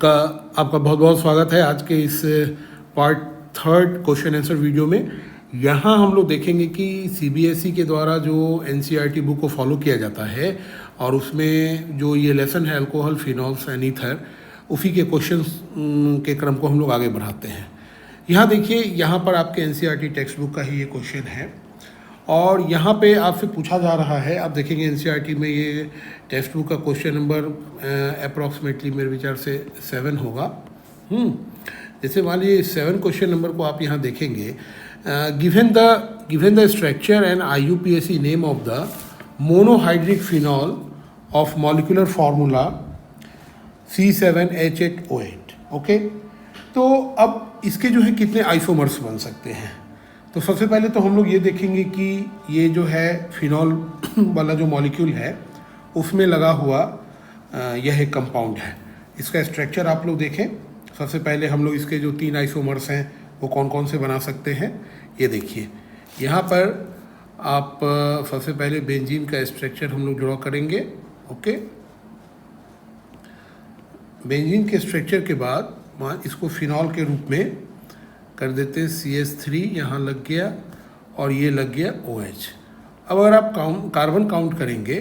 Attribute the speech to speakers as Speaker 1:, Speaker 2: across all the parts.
Speaker 1: आपका बहुत बहुत स्वागत है आज के इस part third question answer video में। यहाँ हम लोग देखेंगे कि सीबीएसई के द्वारा जो एनसीईआरटी बुक को फॉलो किया जाता है और उसमें जो ये लेसन है अल्कोहल, फिनॉल्स एंड ईथर, उसी के क्वेश्चंस के क्रम को हम लोग आगे बढ़ाते हैं। यहाँ देखिए, यहाँ पर आपके एनसीईआरटी टेक्स्ट बुक का ही ये क्वेश्चन है और यहाँ पे आपसे पूछा जा रहा है। आप देखेंगे एनसीईआरटी में ये टेक्स्ट बुक का क्वेश्चन नंबर अप्रॉक्सीमेटली मेरे विचार से 7 होगा। जैसे मान लीजिए 7 क्वेश्चन नंबर को आप यहाँ देखेंगे, given the structure and IUPAC name of the monohydric phenol of molecular formula C7H8O8। Okay, तो अब इसके जो है कितने आइसोमर्स बन सकते हैं। तो सबसे पहले तो हम लोग ये देखेंगे कि ये जो है फिनॉल वाला जो मॉलिक्यूल है उसमें लगा हुआ यह एक कंपाउंड है। इसका स्ट्रक्चर आप लोग देखें। सबसे पहले हम लोग इसके जो 3 आइसोमर्स हैं वो कौन कौन से बना सकते हैं, ये देखिए। यहाँ पर आप सबसे पहले बेंजीन का स्ट्रक्चर हम लोग ड्रॉ करेंगे। ओके, बेंजीन के स्ट्रक्चर के बाद इसको फिनॉल के रूप में कर देते हैं। CH3 यहाँ लग गया और ये लग गया OH। अब अगर आप कार्बन काउंट करेंगे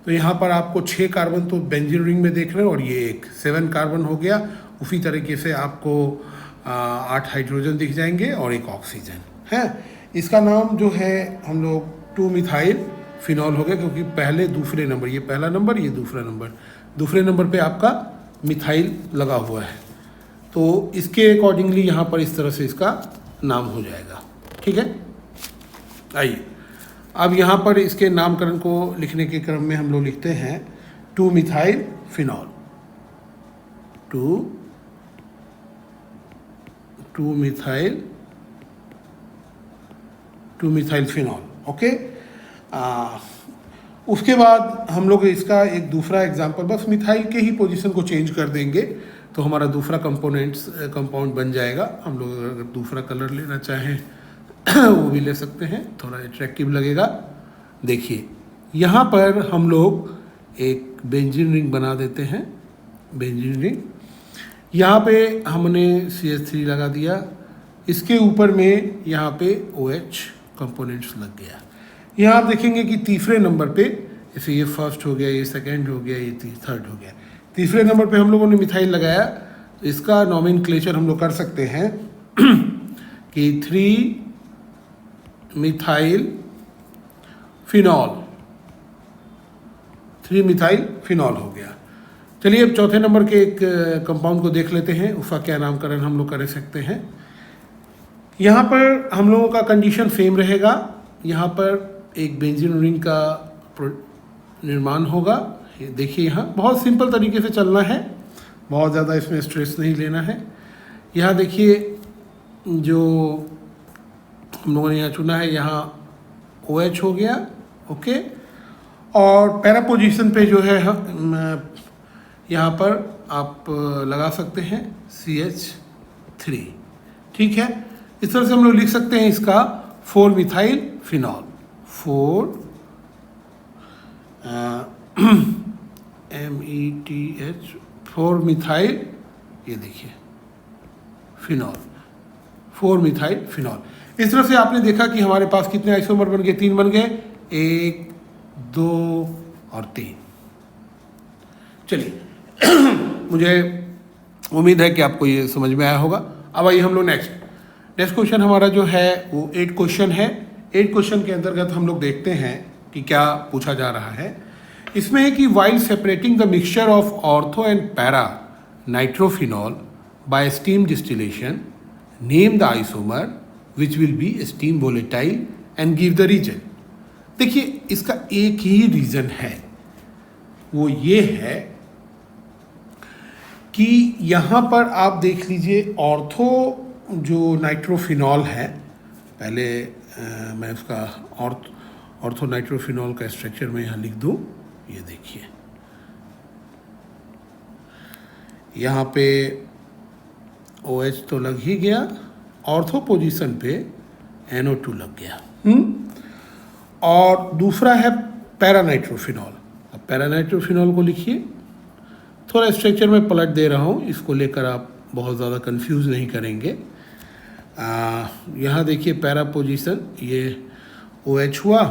Speaker 1: तो यहाँ पर आपको 6 कार्बन तो बेंजीन रिंग में देख रहे हैं और ये एक 7 कार्बन हो गया। उसी तरीके से आपको 8 हाइड्रोजन दिख जाएंगे और एक ऑक्सीजन है। इसका नाम जो है हम लोग 2-मिथाइल फिनॉल हो गया, क्योंकि पहले दूसरे नंबर, ये पहला नंबर, ये दूसरा नंबर, दूसरे नंबर पे आपका मिथाइल लगा हुआ है। तो इसके अकॉर्डिंगली यहाँ पर इस तरह से इसका नाम हो जाएगा। ठीक है, आइए अब यहाँ पर इसके नामकरण को लिखने के क्रम में हम लोग लिखते हैं 2-मिथाइल फिनॉल, 2-मिथाइल फिनॉल। ओके, उसके बाद हम लोग इसका एक दूसरा एग्जांपल, बस मिथाइल के ही पोजीशन को चेंज कर देंगे तो हमारा दूसरा कंपाउंड बन जाएगा। हम लोग अगर दूसरा कलर लेना चाहें वो भी ले सकते हैं, थोड़ा अट्रैक्टिव लगेगा। देखिए यहाँ पर हम लोग एक बेंजीन रिंग बना देते हैं। बेंजीन रिंग यहाँ पे हमने CH3 लगा दिया, इसके ऊपर में यहाँ पे OH कंपोनेंट्स लग गया। यहाँ आप देखेंगे कि तीसरे नंबर पे, जैसे ये फर्स्ट हो गया, ये सेकेंड हो गया, ये थर्ड हो गया, तीसरे नंबर पे हम लोगों ने मिथाइल लगाया। तो इसका नॉमेनक्लेचर हम लोग कर सकते हैं कि 3-मिथाइल फिनॉल, 3-मिथाइल फिनॉल हो गया। चलिए अब चौथे नंबर के एक कंपाउंड को देख लेते हैं, उसका क्या नामकरण हम लोग कर सकते हैं। यहाँ पर हम लोगों का कंडीशन सेम रहेगा। यहाँ पर एक बेंजीन रिंग का निर्माण होगा। ये देखिए, यहाँ बहुत सिंपल तरीके से चलना है, बहुत ज़्यादा इसमें स्ट्रेस नहीं लेना है। यहाँ देखिए जो हम लोगों ने यहाँ चुना है, यहाँ OH हो गया। ओके, और पैरा पोजीशन पे जो है यहाँ पर आप लगा सकते हैं CH3। ठीक है, इस तरह से हम लोग लिख सकते हैं इसका 4-मिथाइल फिनॉल, 4-मिथाइल, ये देखिए फिनॉल, 4-मिथाइल फिनॉल। इस तरह से आपने देखा कि हमारे पास कितने आइसोमर बन गए, 3 बन गए, 1, 2 और 3। चलिए मुझे उम्मीद है कि आपको ये समझ में आया होगा। अब आइए हम लोग नेक्स्ट क्वेश्चन हमारा जो है वो 8 क्वेश्चन है। 8 क्वेश्चन के अंतर्गत हम लोग देखते हैं कि क्या पूछा जा रहा है। इसमें है कि while separating the mixture of ortho and para nitrophenol by steam distillation, name the isomer which will be steam volatile and give the reason. देखिए इसका एक ही रीज़न है, वो ये है कि यहाँ पर आप देख लीजिए ऑर्थो जो नाइट्रोफिनॉल है, पहले मैं उसका ऑर्थो नाइट्रोफिनॉल का स्ट्रक्चर में यहाँ लिख दूँ। ये देखिए यहाँ पे OH तो लग ही गया, ऑर्थो पोजीशन पे NO2 लग गया। और दूसरा है पैरानाइट्रोफिनॉल। अब पैरानाइट्रोफिनॉल को लिखिए थोड़ा स्ट्रक्चर में पलट दे रहा हूँ, इसको लेकर आप बहुत ज़्यादा कंफ्यूज नहीं करेंगे। यहाँ देखिए पैरा पोजीशन, ये OH हुआ।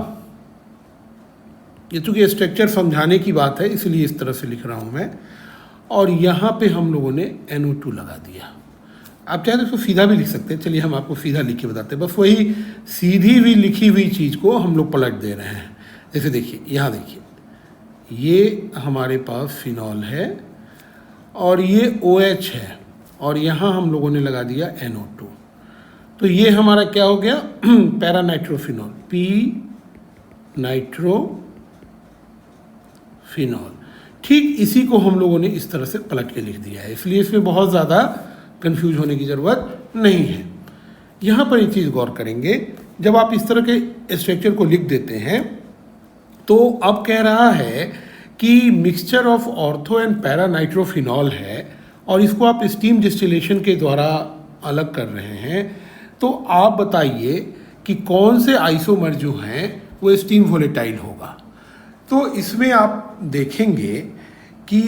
Speaker 1: ये चूँकि स्ट्रक्चर समझाने की बात है इसलिए इस तरह से लिख रहा हूँ मैं। और यहाँ पे हम लोगों ने NO2 लगा दिया। आप चाहे तो इसको सीधा भी लिख सकते हैं, चलिए हम आपको सीधा लिख के बताते हैं। बस वही सीधी हुई लिखी हुई चीज़ को हम लोग पलट दे रहे हैं। जैसे देखिए, यहाँ देखिए, ये हमारे पास फिनॉल है और ये OH है और यहाँ हम लोगों ने लगा दिया NO2। तो ये हमारा क्या हो गया, पैरा नाइट्रोफिनॉल, P नाइट्रोफिनॉल। ठीक इसी को हम लोगों ने इस तरह से पलट के लिख दिया है, इसलिए इसमें बहुत ज़्यादा कंफ्यूज होने की ज़रूरत नहीं है। यहाँ पर एक चीज़ गौर करेंगे, जब आप इस तरह के स्ट्रक्चर को लिख देते हैं तो अब कह रहा है कि mixture of ortho and para nitrophenol है और इसको आप स्टीम डिस्टिलेशन के द्वारा अलग कर रहे हैं। तो आप बताइए कि कौन से आइसोमर जो हैं वो स्टीम वोलेटाइल होगा। तो इसमें आप देखेंगे कि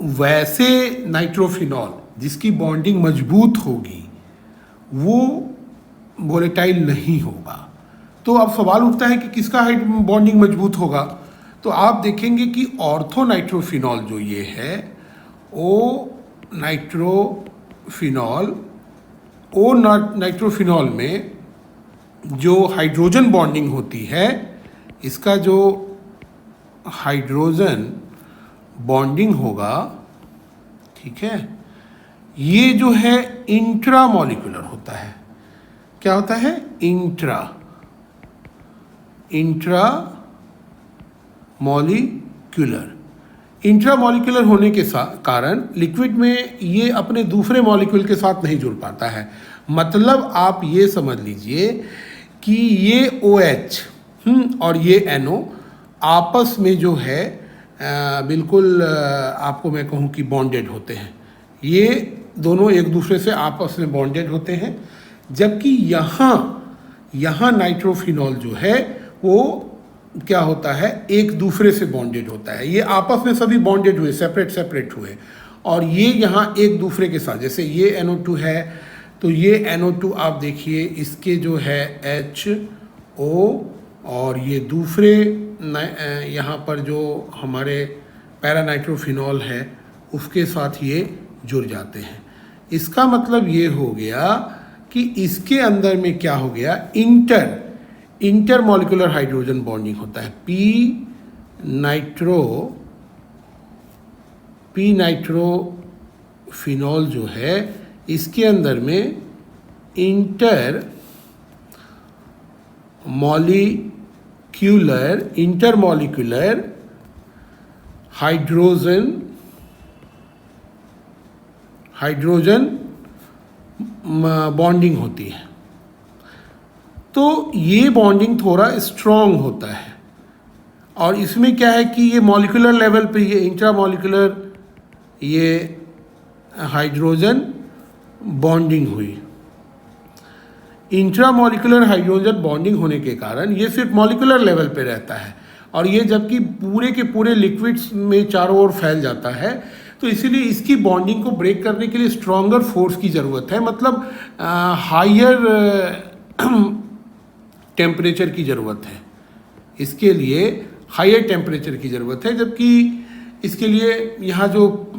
Speaker 1: वैसे नाइट्रोफिनॉल जिसकी बॉन्डिंग मजबूत होगी वो वोलेटाइल नहीं होगा। तो अब सवाल उठता है कि किसका बॉन्डिंग मजबूत होगा। तो आप देखेंगे कि ऑर्थो नाइट्रोफिनॉल जो ये है, ओ नाइट्रोफिनॉल में जो हाइड्रोजन बॉन्डिंग होती है, इसका जो हाइड्रोजन बॉन्डिंग होगा, ठीक है, ये जो है इंट्रामॉलिक्यूलर होता है। क्या होता है, इंट्रामॉलिक्यूलर होने के कारण लिक्विड में ये अपने दूसरे मॉलिक्यूल के साथ नहीं जुड़ पाता है। मतलब आप ये समझ लीजिए कि ये OH और ये NO आपस में जो है बिल्कुल आपको मैं कहूँ कि बॉन्डेड होते हैं। ये दोनों एक दूसरे से आपस में बॉन्डेड होते हैं, जबकि यहाँ नाइट्रोफिनॉल जो है वो क्या होता है, एक दूसरे से बॉन्डेड होता है। ये आपस में सभी बॉन्डेड हुए, सेपरेट हुए, और ये यहाँ एक दूसरे के साथ, जैसे ये NO2 है तो ये NO2 आप देखिए इसके जो है HO और ये दूसरे यहाँ पर जो हमारे पैरानाइट्रोफिनॉल है उसके साथ ये जुड़ जाते हैं। इसका मतलब ये हो गया कि इसके अंदर में क्या हो गया, इंटर मॉलिक्यूलर हाइड्रोजन बॉन्डिंग होता है। P नाइट्रोफिनॉल जो है इसके अंदर में इंटर मॉलिक्यूलर हाइड्रोजन बॉन्डिंग होती है। तो ये बॉन्डिंग थोड़ा स्ट्रॉन्ग होता है और इसमें क्या है कि ये मॉलिक्यूलर लेवल पे ये इंट्रामॉलिक्यूलर ये हाइड्रोजन बॉन्डिंग हुई। इंट्रामॉलिक्यूलर हाइड्रोजन बॉन्डिंग होने के कारण ये सिर्फ मॉलिक्यूलर लेवल पे रहता है और ये जबकि पूरे के पूरे लिक्विड्स में चारों ओर फैल जाता है, तो इसीलिए इसकी बॉन्डिंग को ब्रेक करने के लिए स्ट्रॉन्गर फोर्स की ज़रूरत है, मतलब हायर टेम्परेचर की ज़रूरत है। इसके लिए हायर टेम्परेचर की ज़रूरत है, जबकि इसके लिए यहाँ जो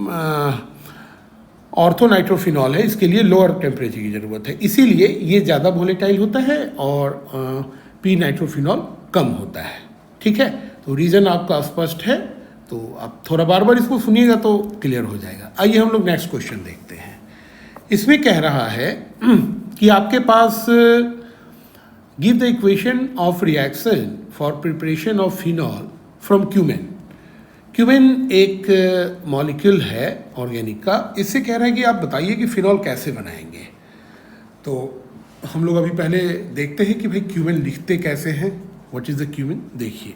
Speaker 1: ऑर्थोनाइट्रोफिनॉल है इसके लिए लोअर टेम्परेचर की ज़रूरत है। इसीलिए ये ज़्यादा वोलेटाइल होता है और P नाइट्रोफिनॉल कम होता है। ठीक है, तो रीज़न आपका स्पष्ट है, तो आप थोड़ा बार बार इसको सुनिएगा तो क्लियर हो जाएगा। आइए हम लोग नेक्स्ट क्वेश्चन देखते हैं। इसमें कह रहा है कि आपके पास give the equation of reaction for preparation of phenol from cumene. Cumene एक मॉलिक्यूल है ऑर्गेनिक का। इससे कह रहा है कि आप बताइए कि फिनॉल कैसे बनाएंगे। तो हम लोग अभी पहले देखते हैं कि भाई क्यूमेन लिखते कैसे हैं, व्हाट इज़ द क्यूमेन। देखिए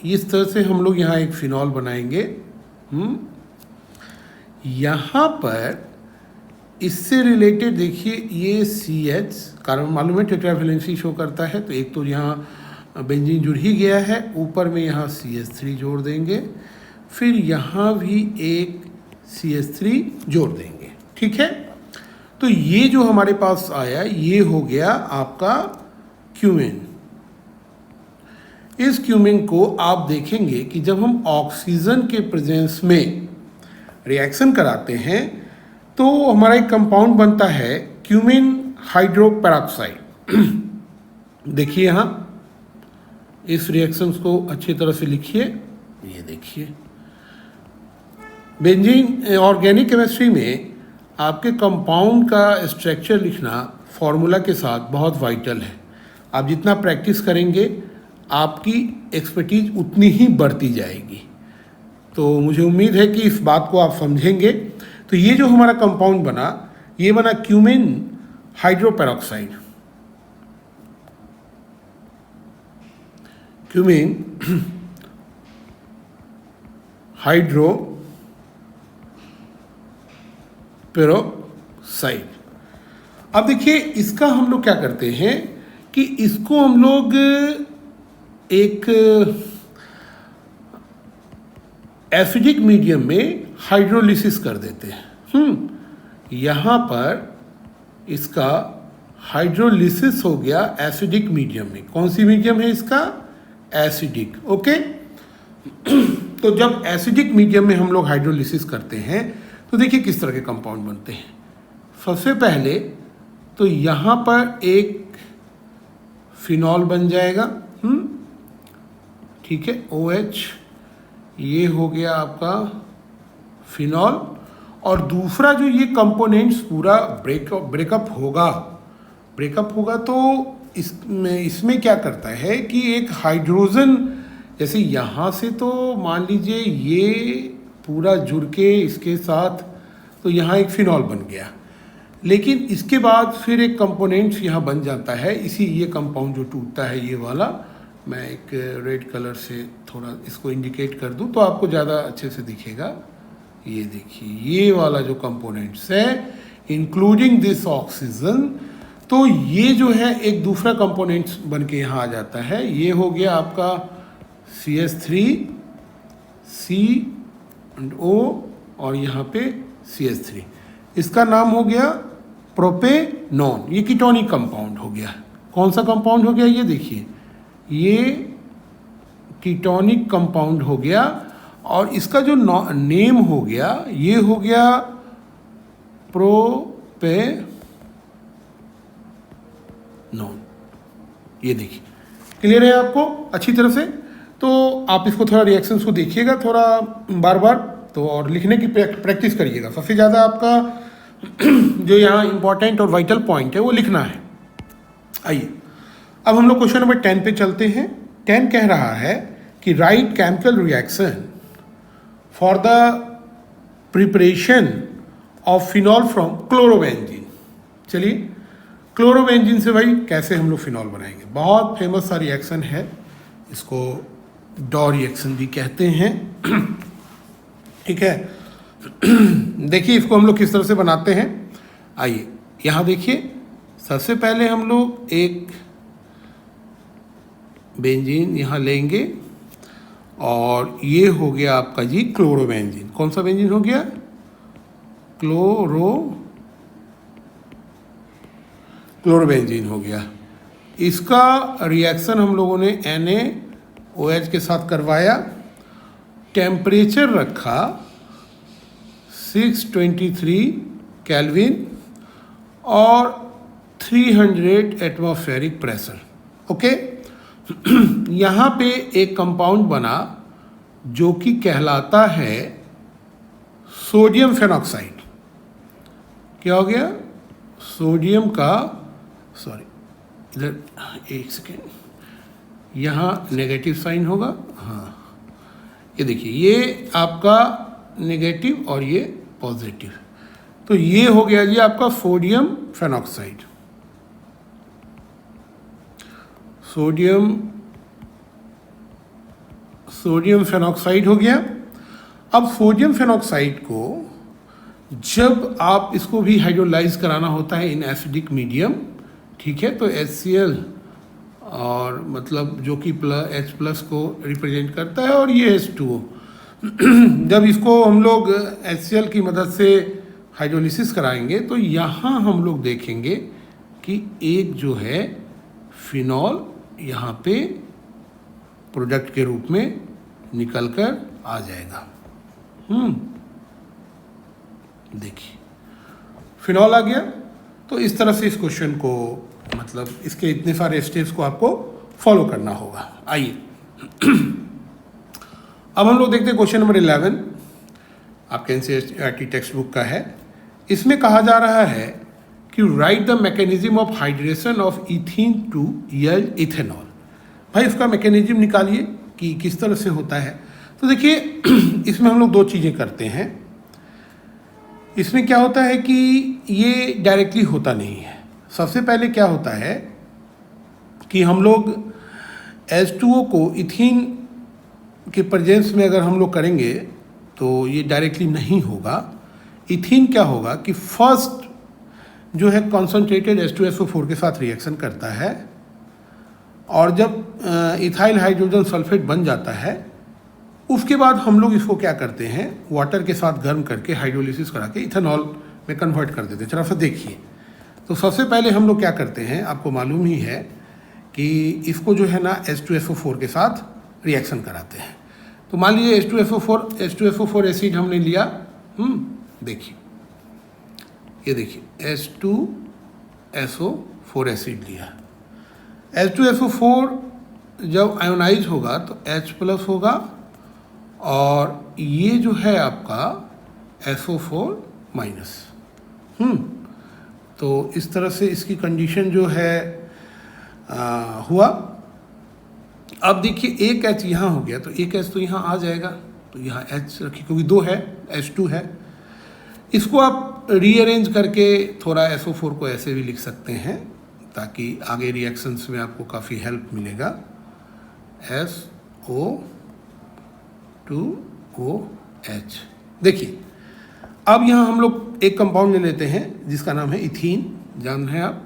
Speaker 1: इस तरह से हम लोग यहाँ एक फिनॉल बनाएंगे। यहाँ पर इससे रिलेटेड देखिए ये CH कार्बन मालूम है टेट्रावैलेंसी शो करता है, तो एक तो यहाँ बेंजीन जुड़ ही गया है, ऊपर में यहाँ CH3 जोड़ देंगे, फिर यहाँ भी एक CH3 जोड़ देंगे, ठीक है। तो ये जो हमारे पास आया ये हो गया आपका क्यूमेन। इस क्यूमेन को आप देखेंगे कि जब हम ऑक्सीजन के प्रेजेंस में रिएक्शन कराते हैं तो हमारा एक कंपाउंड बनता है क्यूमेन हाइड्रोपेरोक्साइड। देखिए यहाँ इस रिएक्शंस को अच्छी तरह से लिखिए। ये देखिए बेंजीन ऑर्गेनिक केमिस्ट्री में आपके कंपाउंड का स्ट्रक्चर लिखना फॉर्मूला के साथ बहुत वाइटल है। आप जितना प्रैक्टिस करेंगे आपकी एक्सपर्टीज उतनी ही बढ़ती जाएगी। तो मुझे उम्मीद है कि इस बात को आप समझेंगे। तो ये जो हमारा कंपाउंड बना, ये बना क्यूमेन हाइड्रोपेरोक्साइड। Cumin hydroperoxide. अब देखिए इसका हम लोग क्या करते हैं कि इसको हम लोग एक एसिडिक मीडियम में हाइड्रोलिसिस कर देते हैं। यहाँ पर इसका हाइड्रोलिसिस हो गया एसिडिक मीडियम में। कौन सी मीडियम है इसका? एसिडिक। ओके। तो जब एसिडिक मीडियम में हम लोग हाइड्रोलिसिस करते हैं तो देखिए किस तरह के कंपाउंड बनते हैं। सबसे पहले तो यहाँ पर एक फिनॉल बन जाएगा, ठीक है, OH। ये हो गया आपका फिनॉल। और दूसरा जो ये कंपोनेंट्स पूरा ब्रेकअप होगा तो इसमें क्या करता है कि एक हाइड्रोजन, जैसे यहाँ से तो मान लीजिए ये पूरा जुड़ के इसके साथ तो यहाँ एक फिनॉल बन गया, लेकिन इसके बाद फिर एक कंपोनेंट्स यहाँ बन जाता है। ये कंपाउंड जो टूटता है ये वाला, मैं एक रेड कलर से थोड़ा इसको इंडिकेट कर दूं तो आपको ज़्यादा अच्छे से दिखेगा। ये देखिए ये वाला जो कंपोनेंट्स है इंक्लूडिंग दिस ऑक्सीजन, तो ये जो है एक दूसरा कंपोनेंट्स बन के यहाँ आ जाता है। ये हो गया आपका CH3 CO और यहाँ पे CH3। इसका नाम हो गया प्रोपेनॉन। ये कीटोनिक कंपाउंड हो गया। कौन सा कंपाउंड हो गया? ये देखिए ये कीटोनिक कंपाउंड हो गया। और इसका जो नेम हो गया ये हो गया प्रोपेनॉन। ये देखिए क्लियर है आपको अच्छी तरह से। तो आप इसको थोड़ा रिएक्शंस को देखिएगा थोड़ा बार बार, तो और लिखने की प्रैक्टिस करिएगा। सबसे ज़्यादा आपका जो यहाँ इंपॉर्टेंट और वाइटल पॉइंट है वो लिखना है। आइए अब हम लोग क्वेश्चन नंबर 10 पे चलते हैं। 10 कह रहा है कि right chemical reaction for the preparation of phenol from chlorobenzene. चलिए क्लोरोबेंजीन से भाई कैसे हम लोग फिनॉल बनाएंगे। बहुत फेमस सा रिएक्शन है, इसको डॉ रिएक्शन भी कहते हैं, ठीक है। देखिए इसको हम लोग किस तरह से बनाते हैं। आइए यहाँ देखिए, सबसे पहले हम लोग एक बेंजीन यहाँ लेंगे और ये हो गया आपका जी क्लोरोबेंजीन। कौन सा बेंजीन हो गया? क्लोरोबेंजीन हो गया। इसका रिएक्शन हम लोगों ने NaOH के साथ करवाया, टेम्परेचर रखा 623 केल्विन और 300 एटमॉस्फेरिक प्रेशर। ओके। यहाँ पे एक कंपाउंड बना जो कि कहलाता है सोडियम फेनॉक्साइड। क्या हो गया? सोडियम का, सॉरी इधर एक सेकेंड, यहाँ नेगेटिव साइन होगा। हाँ ये देखिए ये आपका नेगेटिव और ये पॉजिटिव, तो ये हो गया जी आपका सोडियम फेनॉक्साइड। सोडियम फेनॉक्साइड हो गया। अब सोडियम फेनॉक्साइड को जब आप इसको भी हाइड्रोलाइज कराना होता है इन एसिडिक मीडियम, ठीक है, तो HCl और मतलब जो कि H+ को रिप्रेजेंट करता है और ये H2O, जब इसको हम लोग HCl की मदद से हाइड्रोलिसिस कराएंगे तो यहाँ हम लोग देखेंगे कि एक जो है फिनॉल यहाँ पे प्रोडक्ट के रूप में निकल कर आ जाएगा। देखिए फिनॉल आ गया। तो इस तरह से इस क्वेश्चन को मतलब इसके इतने सारे स्टेप्स को आपको फॉलो करना होगा। आइए अब हम लोग देखते हैं क्वेश्चन नंबर 11, आपके NCERT टेक्स्ट बुक का है। इसमें कहा जा रहा है कि write the mechanism of hydration of ethene to yield ethanol. भाई इसका मैकेनिज्म निकालिए कि किस तरह से होता है। तो देखिए इसमें हम लोग दो चीज़ें करते हैं। इसमें क्या होता है कि ये डायरेक्टली होता नहीं है। सबसे पहले क्या होता है कि हम लोग H2O को इथीन के प्रेजेंस में अगर हम लोग करेंगे तो ये डायरेक्टली नहीं होगा। इथीन क्या होगा कि फर्स्ट जो है कॉन्सनट्रेटेड H2SO4 के साथ रिएक्शन करता है और जब इथाइल हाइड्रोजन सल्फेट बन जाता है उसके बाद हम लोग इसको क्या करते हैं, वाटर के साथ गर्म करके हाइड्रोलिसिस करा के इथेनॉल में कन्वर्ट कर देते हैं। जरा सा देखिए, तो सबसे पहले हम लोग क्या करते हैं, आपको मालूम ही है कि इसको जो है ना H2SO4 के साथ रिएक्शन कराते हैं। तो मान लीजिए H2SO4 एसिड हमने लिया। देखिए ये देखिए H2SO4 एसिड लिया। H2SO4 जब आयोनाइज होगा तो H+ होगा और ये जो है आपका SO4-। तो इस तरह से इसकी कंडीशन जो है हुआ। अब देखिए एक H यहाँ हो गया तो एक H तो यहाँ आ जाएगा, तो यहाँ H रखिए क्योंकि 2 है, H2 है। इसको आप रीअरेंज करके थोड़ा SO4 को ऐसे भी लिख सकते हैं ताकि आगे रिएक्शंस में आपको काफ़ी हेल्प मिलेगा। SO2OH। देखिए अब यहाँ हम लोग एक कंपाउंड ले लेते हैं जिसका नाम है इथीन। जान रहे हैं आप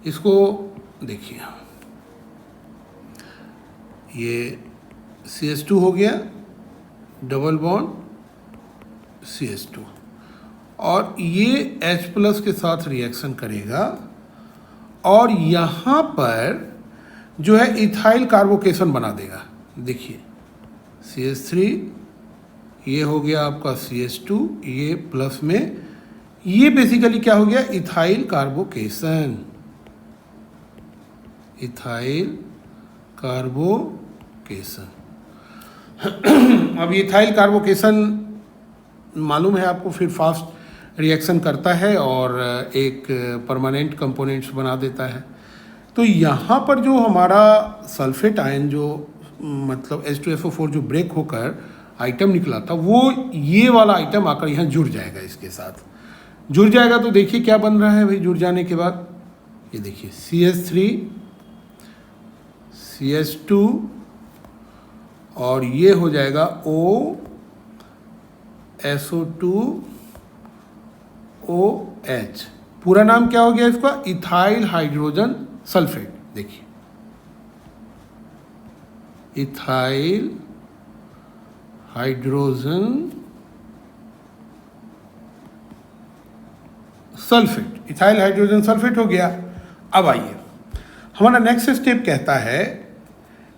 Speaker 1: इसको। देखिए ये CH2 हो गया, डबल बॉन्ड CH2 और ये H+ के साथ रिएक्शन करेगा और यहाँ पर जो है इथाइल कार्बोकेशन बना देगा। देखिए CH3, ये हो गया आपका CH2, ये प्लस में ये बेसिकली क्या हो गया, इथाइल कार्बोकेशन। Ethyl carbocation. अब इथाइल कार्बोकेशन मालूम है आपको, फिर फास्ट रिएक्शन करता है और एक परमानेंट कंपोनेंट्स बना देता है। तो यहाँ पर जो हमारा सल्फेट आयन जो मतलब H2SO4 जो ब्रेक होकर आइटम निकला था वो ये वाला आइटम आकर यहाँ जुड़ जाएगा, इसके साथ जुड़ जाएगा। तो देखिए क्या बन रहा है भाई जुड़ जाने के बाद, ये देखिए CH3 CH2 और ये हो जाएगा SO2OH। पूरा नाम क्या हो गया इसका, इथाइल हाइड्रोजन सल्फेट। देखिए ethyl hydrogen sulphate, ethyl hydrogen sulphate हो गया। अब आइए हमारा नेक्स्ट स्टेप कहता है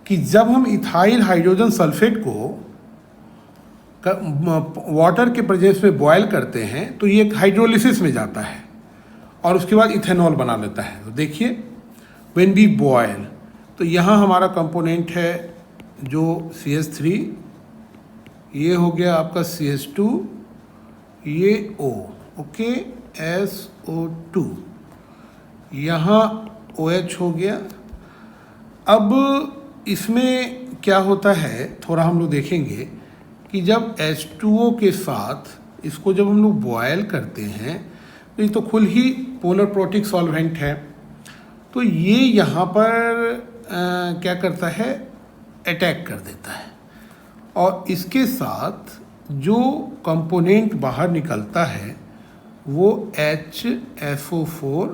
Speaker 1: कि जब हम इथाइल हाइड्रोजन सल्फेट को वाटर के प्रेजेंस में बॉयल करते हैं तो ये हाइड्रोलिसिस में जाता है और उसके बाद इथेनॉल बना लेता है। तो देखिए व्हेन वी बॉयल, तो यहाँ हमारा कंपोनेंट है जो CH3, ये हो गया आपका CH2, ये O, ओके SO2, यहाँ OH हो गया। अब इसमें क्या होता है थोड़ा हम लोग देखेंगे कि जब H2O के साथ इसको जब हम लोग बॉयल करते हैं तो ये तो खुद ही पोलर प्रोटिक सॉल्वेंट है, तो ये यहाँ पर क्या करता है, अटैक कर देता है और इसके साथ जो कंपोनेंट बाहर निकलता है वो HSO4-।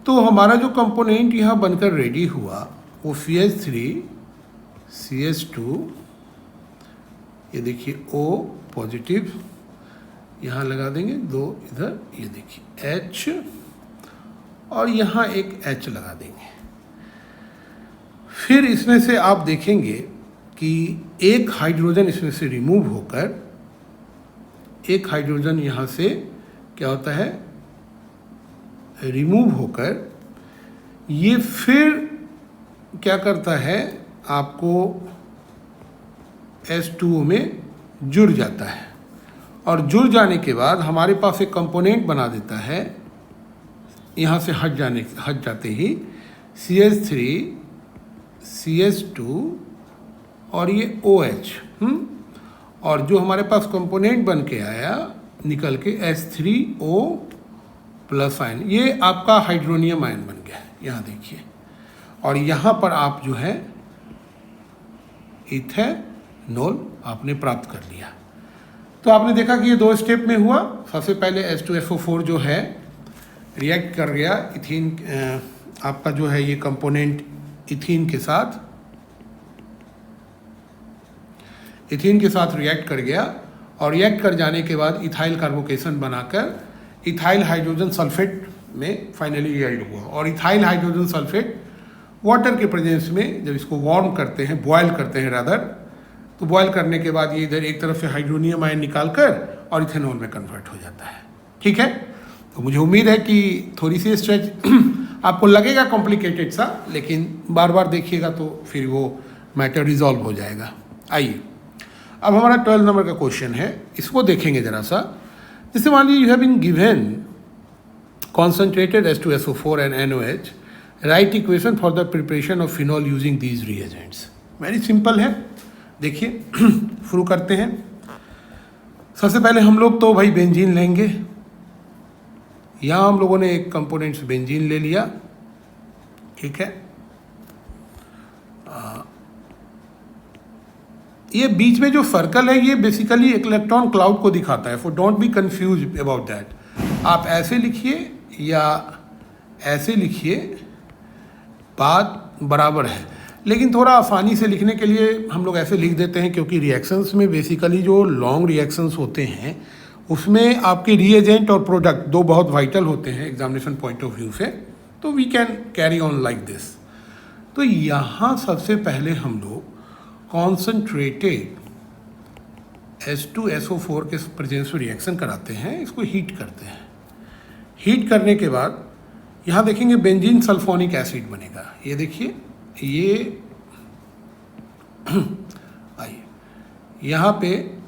Speaker 1: तो हमारा जो कंपोनेंट यहाँ बनकर रेडी हुआ वो CH3 CH2 ये देखिए O पॉजिटिव यहाँ लगा देंगे, 2 इधर, ये देखिए H और यहाँ एक H लगा देंगे। फिर इसमें से आप देखेंगे कि एक हाइड्रोजन इसमें से रिमूव होकर, एक हाइड्रोजन यहाँ से क्या होता है, रिमूव होकर ये फिर क्या करता है, आपको H2O में जुड़ जाता है और जुड़ जाने के बाद हमारे पास एक कंपोनेंट बना देता है, यहाँ से हट जाते ही CH3 CH2 और ये OH, और जो हमारे पास कंपोनेंट बन के आया निकल के H3O प्लस आयन, ये आपका हाइड्रोनियम आयन बन गया है, यहाँ देखिए। और यहाँ पर आप जो है इथेनॉल आपने प्राप्त कर लिया। तो आपने देखा कि ये 2 स्टेप में हुआ। सबसे पहले H2SO4 जो है रिएक्ट कर गया इथीन, आपका जो है ये कंपोनेंट इथीन के साथ रिएक्ट कर गया, और रिएक्ट कर जाने के बाद इथाइल कार्बोकेशन बनाकर इथाइल हाइड्रोजन सल्फेट में फाइनली यील्ड हुआ। और इथाइल हाइड्रोजन सल्फेट वाटर के प्रेजेंस में जब इसको वार्म करते हैं, बॉयल करते हैं रादर, तो बॉयल करने के बाद ये इधर एक तरफ से हाइड्रोनियम आयन निकाल कर और इथेनॉल में कन्वर्ट हो जाता है। ठीक है, तो मुझे उम्मीद है कि थोड़ी सी स्ट्रेच आपको लगेगा कॉम्प्लिकेटेड सा, लेकिन बार बार देखिएगा तो फिर वो मैटर रिजॉल्व हो जाएगा। आइए अब हमारा 12 नंबर का क्वेश्चन है, इसको देखेंगे ज़रा सा। जैसे मान लीजिए you have been given concentrated H2SO4 and NOH, write equation for the preparation of phenol using these reagents. Very simple है, देखिए शुरू करते हैं। सबसे पहले हम लोग तो भाई बेंजीन लेंगे। यहाँ हम लोगों ने एक कंपोनेंट से बेंजीन ले लिया, ठीक है। ये बीच में जो सर्कल है ये बेसिकली इलेक्ट्रॉन क्लाउड को दिखाता है, for don't be confuse about that. आप ऐसे लिखिए या ऐसे लिखिए, बात बराबर है, लेकिन थोड़ा आसानी से लिखने के लिए हम लोग ऐसे लिख देते हैं, क्योंकि रिएक्शंस में बेसिकली जो लॉन्ग रिएक्शंस होते हैं उसमें आपके रिएजेंट और प्रोडक्ट दो बहुत वाइटल होते हैं एग्जामिनेशन पॉइंट ऑफ व्यू से, तो we can carry on like this. तो यहाँ सबसे पहले हम लोग कॉन्सेंट्रेटेड H2SO4 के प्रेजेंस में रिएक्शन कराते हैं, इसको हीट करते हैं। हीट करने के बाद यहाँ देखेंगे बेंजीन सल्फोनिक एसिड बनेगा। ये देखिए, ये आइए यहाँ पे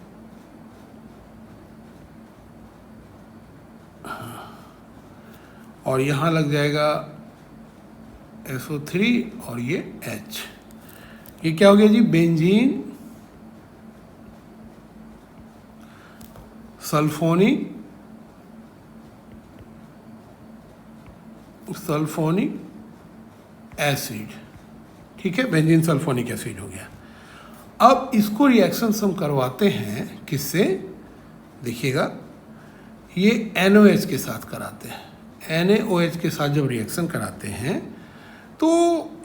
Speaker 1: और यहाँ लग जाएगा SO3 और ये H। ये क्या हो गया जी, बेंजीन सल्फोनिक एसिड, ठीक है, बेंजीन सल्फोनिक एसिड हो गया। अब इसको रिएक्शन हम करवाते हैं किससे, देखिएगा, ये NOH के साथ कराते हैं। NaOH के साथ जब रिएक्शन कराते हैं तो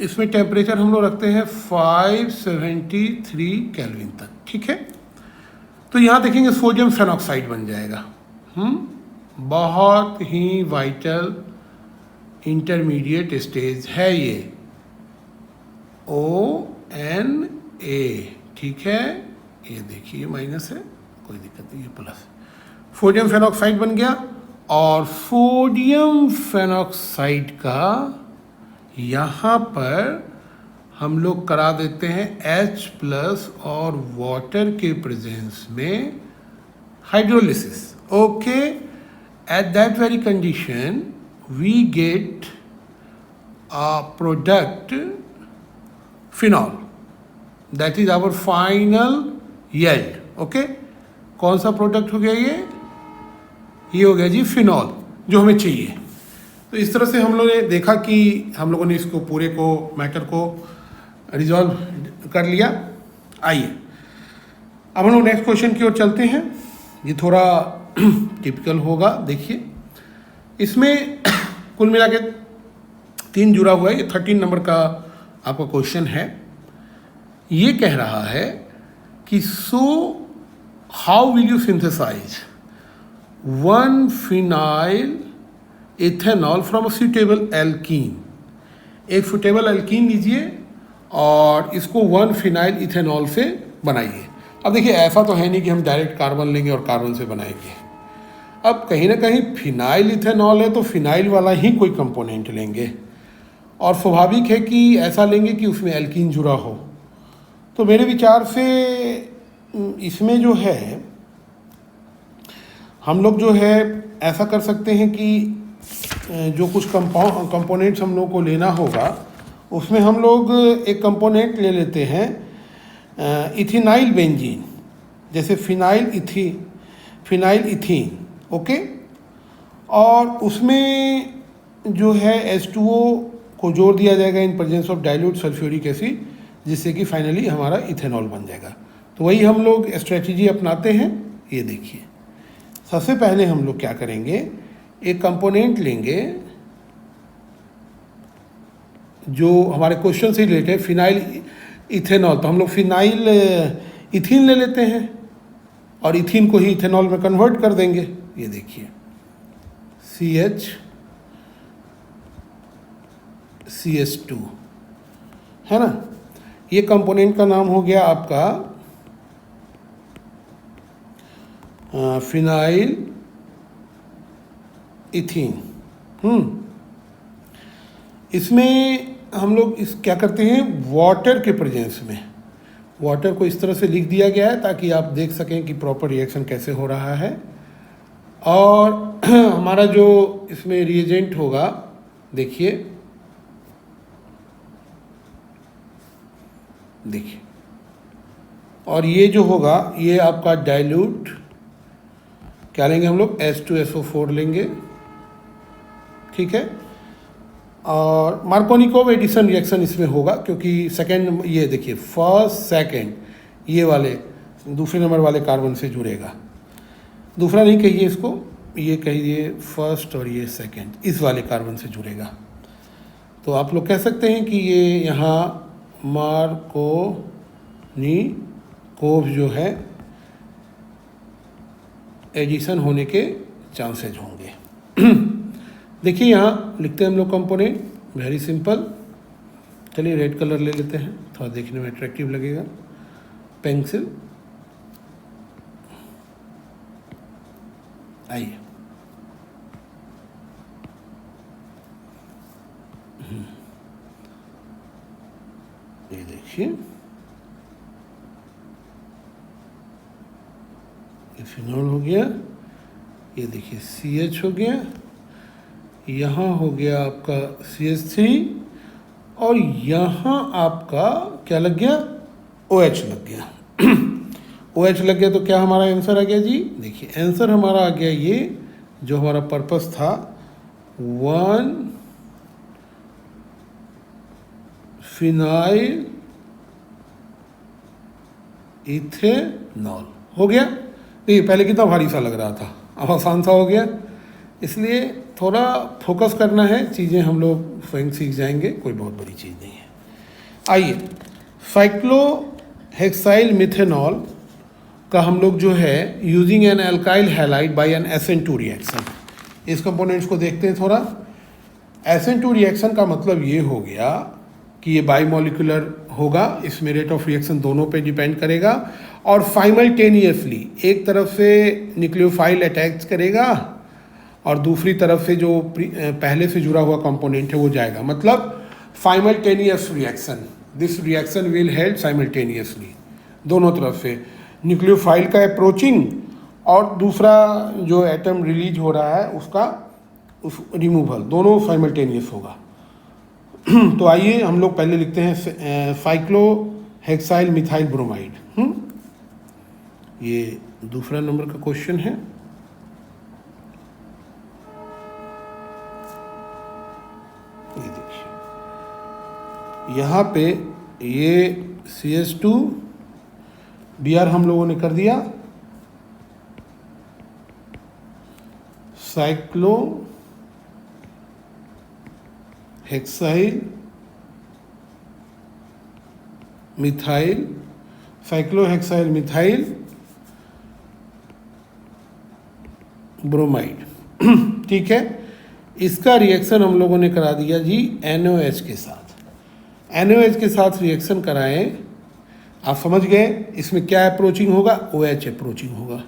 Speaker 1: इसमें टेम्परेचर हम लोग रखते हैं 573 केल्विन तक, ठीक है। तो यहाँ देखेंगे सोडियम फेनॉक्साइड बन जाएगा। बहुत ही वाइटल इंटरमीडिएट स्टेज है ये, ONA, ठीक है। ये देखिए माइनस है, कोई दिक्कत नहीं, ये प्लस। सोडियम फेनॉक्साइड बन गया, और सोडियम फेनॉक्साइड का यहाँ पर हम लोग करा देते हैं H+ और वाटर के प्रेजेंस में hydrolysis. Okay, at that very condition we get a product phenol, that is our final yield. Okay, कौन सा प्रोडक्ट हो गया ये हो गया जी फिनॉल, जो हमें चाहिए। तो इस तरह से हम लोगों ने देखा कि हम लोगों ने इसको पूरे को मैटर को रिजॉल्व कर लिया। आइए अब हम लोग नेक्स्ट क्वेश्चन की ओर चलते हैं। ये थोड़ा टिपिकल होगा, देखिए इसमें कुल मिला के 3 जुड़ा हुआ है। ये 13 नंबर का आपका क्वेश्चन है। ये कह रहा है कि so how will you synthesize 1 phenyl ethanol from a suitable alkene. एक सुटेबल एल्कीन लीजिए और इसको 1 phenyl इथेनॉल से बनाइए। अब देखिए ऐसा तो है नहीं कि हम डायरेक्ट कार्बन लेंगे और कार्बन से बनाएंगे। अब कहीं ना कहीं फिनाइल इथेनॉल है तो फिनाइल वाला ही कोई कंपोनेंट लेंगे, और स्वाभाविक है कि ऐसा लेंगे कि उसमें एल्कीन जुड़ा हो। तो मेरे विचार से इसमें जो है हम लोग जो है ऐसा कर सकते हैं कि जो कुछ कंपोनेंट्स हम लोग को लेना होगा उसमें हम लोग एक कंपोनेंट ले लेते हैं इथिनाइल बेंजीन, जैसे फिनाइल इथीन, ओके। और उसमें जो है H2O को जोड़ दिया जाएगा in presence of dilute sulphuric acid, जिससे कि फाइनली हमारा इथेनॉल बन जाएगा। तो वही हम लोग स्ट्रेटजी अपनाते हैं। ये देखिए, सबसे पहले हम लोग क्या करेंगे, एक कंपोनेंट लेंगे जो हमारे क्वेश्चन से रिलेटेड है, फिनाइल इथेनॉल। तो हम लोग फिनाइल इथीन ले लेते हैं और इथीन को ही इथेनॉल में कन्वर्ट कर देंगे। ये देखिए CH2 है ना। ये कंपोनेंट का नाम हो गया आपका फिनाइल इथीन। इसमें हम लोग क्या करते हैं, वाटर के प्रेजेंस में, वाटर को इस तरह से लिख दिया गया है ताकि आप देख सकें कि प्रॉपर रिएक्शन कैसे हो रहा है। और हमारा जो इसमें रिएजेंट होगा, देखिए और ये जो होगा ये आपका डाइल्यूट क्या लेंगे हम लोग, H2SO4 लेंगे, ठीक है। और मार्कोनिकोव एडिशन रिएक्शन इसमें होगा क्योंकि सेकेंड, ये देखिए फर्स्ट सेकेंड ये वाले दूसरे नंबर वाले कार्बन से जुड़ेगा। दूसरा नहीं कहिए इसको, ये कहिए फर्स्ट, और ये सेकेंड इस वाले कार्बन से जुड़ेगा। तो आप लोग कह सकते हैं कि ये यहाँ मार्कोनिकोव जो है एडिशन होने के चांसेज होंगे। देखिए यहाँ लिखते हैं हम लोग कंपोनेंट, वेरी सिंपल। चलिए रेड कलर ले लेते हैं, थोड़ा देखने में अट्रैक्टिव लगेगा। पेंसिल, आइए ये देखिए, ये फिनॉल हो गया, ये देखिए CH हो गया, यहाँ हो गया आपका CH3, और यहाँ आपका क्या लग गया, OH लग गया। OH लग गया तो क्या हमारा आंसर आ गया जी, देखिए आंसर हमारा आ गया ये जो हमारा पर्पस था 1 phenyl इथेनॉल हो गया। देखिए पहले कितना भारी सा लग रहा था, अब आसान सा हो गया। इसलिए थोड़ा फोकस करना है, चीज़ें हम लोग स्वयं सीख जाएंगे, कोई बहुत बड़ी चीज़ नहीं है। आइए साइक्लोहेक्साइल मिथेनॉल का हम लोग जो है using an alkyl halide by an SN2 reaction, इस कंपोनेंट्स को देखते हैं थोड़ा। SN2 रिएक्शन का मतलब ये हो गया कि ये बाईमोलिकुलर होगा, इसमें रेट ऑफ रिएक्शन दोनों पे डिपेंड करेगा, और साइमल्टेनियसली एक तरफ से न्यूक्लियोफाइल अटैच करेगा और दूसरी तरफ से जो पहले से जुड़ा हुआ कंपोनेंट है वो जाएगा। मतलब simultaneous reaction, this reaction will held simultaneously, दोनों तरफ से न्यूक्लियोफाइल का अप्रोचिंग और दूसरा जो एटम रिलीज हो रहा है उसका उस रिमूवल, दोनों साइमल्टेनियस होगा। तो आइए हम लोग पहले लिखते हैं साइक्लोहेक्साइल मिथाइल ब्रोमाइड। ये दूसरा नंबर का क्वेश्चन है। ये देखिए यहाँ पे ये CH2 Br हम लोगों ने कर दिया, साइक्लोहेक्साइल मिथाइल ब्रोमाइड। ठीक है, इसका रिएक्शन हम लोगों ने करा दिया जी NaOH के साथ। NaOH के साथ रिएक्शन कराएं, आप समझ गए इसमें क्या अप्रोचिंग होगा, OH अप्रोचिंग होगा,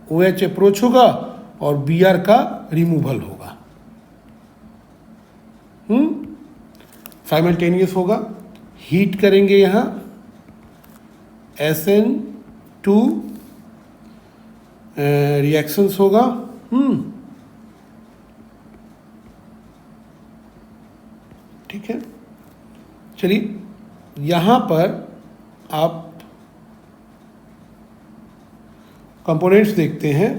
Speaker 1: OH अप्रोच होगा और Br का रिमूवल होगा। साइमल्टेनियस होगा। हीट करेंगे यहाँ SN2 रिएक्शंस होगा। ठीक है, चलिए यहाँ पर आप कंपोनेंट्स देखते हैं।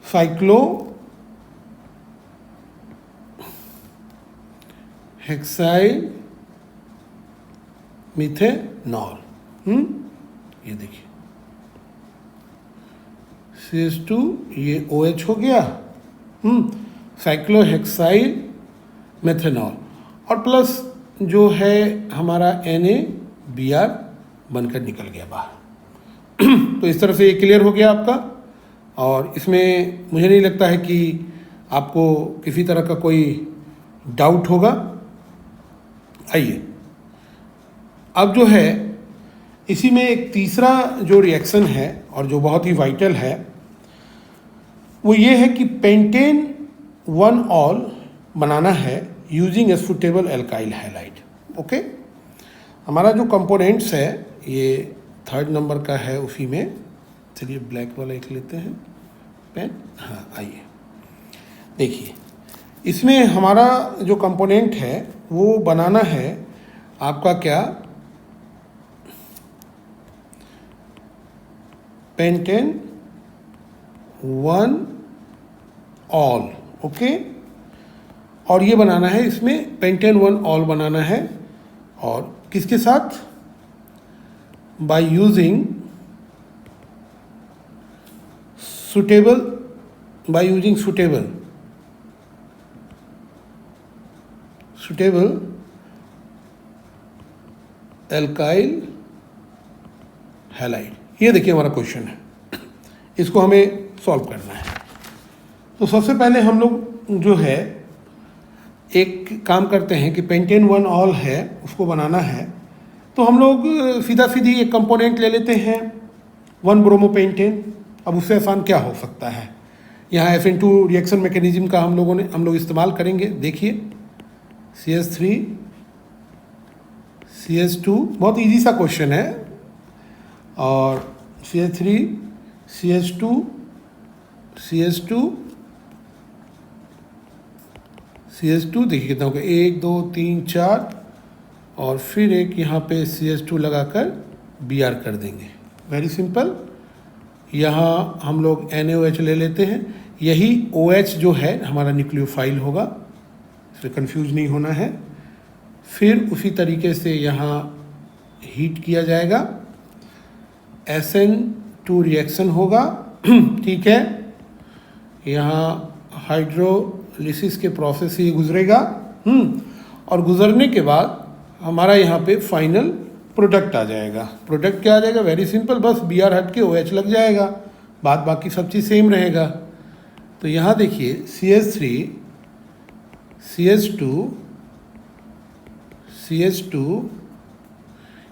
Speaker 1: साइक्लो हेक्साइल मिथेनॉल, ये देखिए CH2, ये OH हो गया, साइक्लोहेक्साइल मेथेनॉल, और प्लस जो है हमारा NaBr बनकर निकल गया बाहर। तो इस तरह से ये क्लियर हो गया आपका, और इसमें मुझे नहीं लगता है कि आपको किसी तरह का कोई डाउट होगा। आइए अब जो है इसी में एक तीसरा जो रिएक्शन है और जो बहुत ही वाइटल है वो ये है कि पेंटेन 1 ऑल बनाना है using a suitable alkyl halide. Okay, हमारा जो कंपोनेंट्स है ये 3rd नंबर का है उसी में। चलिए ब्लैक वाला एक लेते हैं पेन। हाँ आइए देखिए, इसमें हमारा जो कंपोनेंट है वो बनाना है आपका क्या, पेंटेन 1 ऑल। ओके, और ये बनाना है, इसमें पेंटेन 1 ऑल बनाना है, और किसके साथ, by using suitable, by using suitable alkyl halide. ये देखिए हमारा क्वेश्चन है, इसको हमें सॉल्व करना है। तो सबसे पहले हम लोग जो है एक काम करते हैं कि पेंटेन 1 ऑल है उसको बनाना है, तो हम लोग सीधा सीधी एक कंपोनेंट ले लेते हैं 1 ब्रोमोपेंटेन। अब उससे आसान क्या हो सकता है, यहाँ FN2 रिएक्शन मैकेनिज्म का हम लोग इस्तेमाल करेंगे। देखिए CH3 CH2, बहुत इजी सा क्वेश्चन है, और CH3 CH2 CH2 CH2 देखिए कितना हो गया, 1 2 3 4, और फिर एक यहाँ पे CH2 लगाकर Br कर देंगे। Very simple. यहाँ हम लोग NaOH ले लेते हैं, यही OH जो है हमारा न्यूक्लियोफाइल होगा, इसमें कंफ्यूज नहीं होना है। फिर उसी तरीके से यहाँ हीट किया जाएगा, SN2 रिएक्शन होगा। ठीक है, यहाँ हाइड्रोलिसिस के प्रोसेस से गुजरेगा, और गुजरने के बाद हमारा यहाँ पे फाइनल प्रोडक्ट आ जाएगा। प्रोडक्ट क्या आ जाएगा, वेरी सिंपल, बस Br हट के OH लग जाएगा, बाकी सब चीज़ सेम रहेगा। तो यहाँ देखिए CH3 CH2 CH2,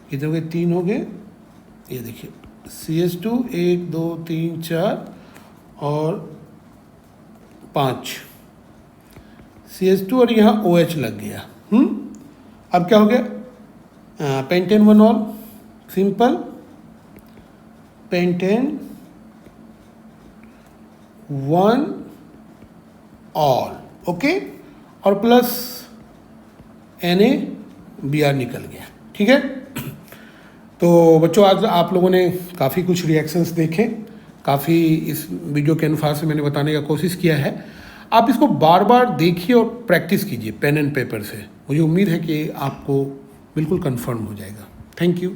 Speaker 1: कितने हो गए, 3 हो गए, ये देखिए CH2 1 2 3 4 और 5 CH2, और यहाँ OH लग गया। अब क्या हो गया, pentane 1 all, simple, pentane 1 all. Okay, और प्लस NaBr निकल गया। ठीक है, तो बच्चों आज आप लोगों ने काफ़ी कुछ रिएक्शंस देखे, काफ़ी इस वीडियो के अनुसार से मैंने बताने का कोशिश किया है। आप इसको बार बार देखिए और प्रैक्टिस कीजिए पेन एंड पेपर से। मुझे उम्मीद है कि आपको बिल्कुल कंफर्म हो जाएगा। Thank you.